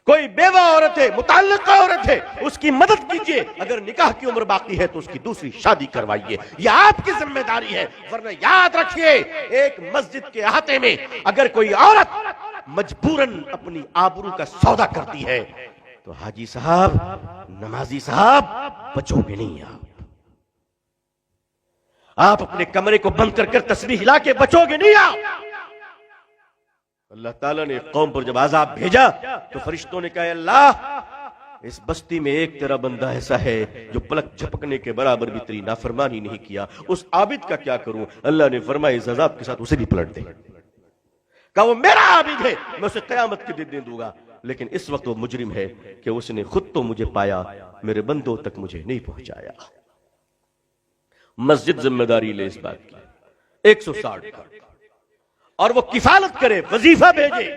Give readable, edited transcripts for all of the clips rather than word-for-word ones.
کوئی بیوہ عورت ہے، متعلقہ عورت ہے، اس کی مدد کیجئے، اگر نکاح کی عمر باقی ہے تو اس کی دوسری شادی کروائیے، یہ آپ کی ذمہ داری ہے۔ ورنہ یاد رکھیے، ایک مسجد کے احاطے میں اگر کوئی عورت مجبوراً اپنی آبرو کا سودا کرتی ہے تو حاجی صاحب، نمازی صاحب، بچو گے نہیں آپ اپنے کمرے کو بند کر کر تسبیح ہلا کے بچو گے نہیں آپ۔ اللہ تعالیٰ نے ایک قوم پر جب عذاب بھیجا تو فرشتوں نے کہا، اللہ اس بستی میں ایک تیرا بندہ ایسا ہے جو پلک جھپکنے کے برابر بھی تیری نافرمانی نہیں کیا، اس عابد کا کیا کروں؟ اللہ نے فرمایا اس عذاب کے ساتھ اسے بھی پلٹ دے۔ کہا وہ میرا عابد ہے، میں اسے قیامت کے دن دوں گا، لیکن اس وقت وہ مجرم ہے کہ اس نے خود تو مجھے پایا، میرے بندوں تک مجھے نہیں پہنچایا۔ مسجد ذمہ داری لے اس بات کی 160 کا، اور وہ کفالت کرے، وظیفہ بھیجے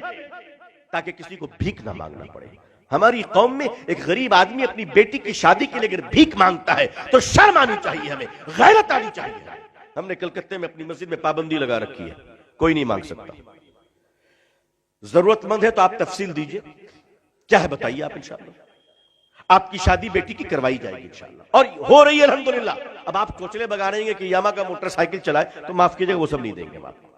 تاکہ کسی کو بھیک نہ مانگنا پڑے۔ ہماری قوم میں ایک غریب آدمی اپنی بیٹی کی شادی کے لیے اگر بھیک مانگتا ہے تو شرم آنی چاہیے، ہمیں غیرت آنی چاہیے۔ ہم نے کلکتے میں اپنی مسجد میں پابندی لگا رکھی ہے، کوئی نہیں مانگ سکتا۔ ضرورت مند ہے تو آپ تفصیل دیجئے، کیا ہے بتائیے آپ، انشاءاللہ آپ کی شادی بیٹی کی کروائی جائے گی انشاءاللہ، اور ہو رہی ہے الحمدللہ۔ اب آپ چوچلے بگا رہے ہیں کہ یاما کا موٹر سائیکل چلائے تو معاف کیجئے، وہ سب نہیں دیں گے آپ،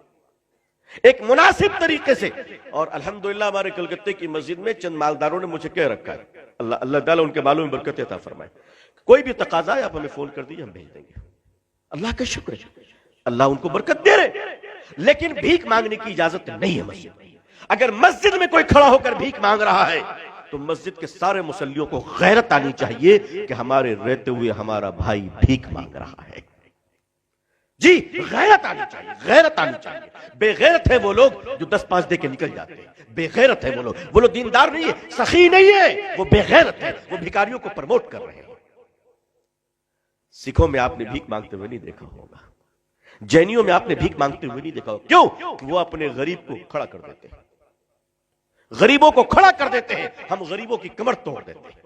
ایک مناسب طریقے سے۔ اور الحمدللہ ہمارے کلکتے کی مسجد میں چند مالداروں نے مجھے کہہ رکھا ہے، اللہ تعالیٰ ان کے مالوں میں برکت عطا فرمائے، کوئی بھی تقاضا ہے آپ ہمیں فون کر دیجئے، ہم بھیج دیں گے۔ اللہ کا شکر ہے، اللہ ان کو برکت دے رہے، لیکن بھیک مانگنے کی اجازت نہیں ہے مسجد میں۔ اگر مسجد میں کوئی کھڑا ہو کر بھیک مانگ رہا ہے تو مسجد کے سارے مصلیوں کو غیرت آنی چاہیے کہ ہمارے رہتے ہوئے ہمارا بھائی بھیک مانگ رہا ہے۔ جی غیرت آنی چاہیے، غیرت آنی چاہیے۔ بے غیرت ہے وہ لوگ جو 10-5 دے کے نکل جاتے ہیں، بے غیرت ہے وہ لوگ دیندار نہیں ہے، سخی نہیں ہے، وہ بے غیرت ہے، وہ بھکاریوں کو پروموٹ کر رہے ہیں۔ سکھوں میں آپ نے بھیک مانگتے ہوئے نہیں دیکھا ہوگا، جینیوں میں آپ نے بھیک مانگتے ہوئے نہیں دیکھا ہوگا، کیوں؟ وہ اپنے غریب کو کھڑا کر دیتے ہیں، غریبوں کو کھڑا کر دیتے ہیں، ہم غریبوں کی کمر توڑ دیتے ہیں۔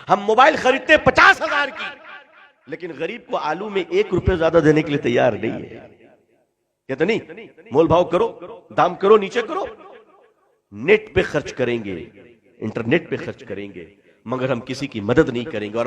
ہم موبائل خریدتے ہیں 50,000 کی، لیکن غریب کو آلو میں 1 روپے زیادہ دینے کے لیے تیار نہیں ہے، کہتے نہیں مول بھاؤ کرو، دام کرو، نیچے کرو۔ نیٹ پہ خرچ کریں گے، انٹرنیٹ پہ خرچ کریں گے، مگر ہم کسی کی مدد نہیں کریں گے۔ اور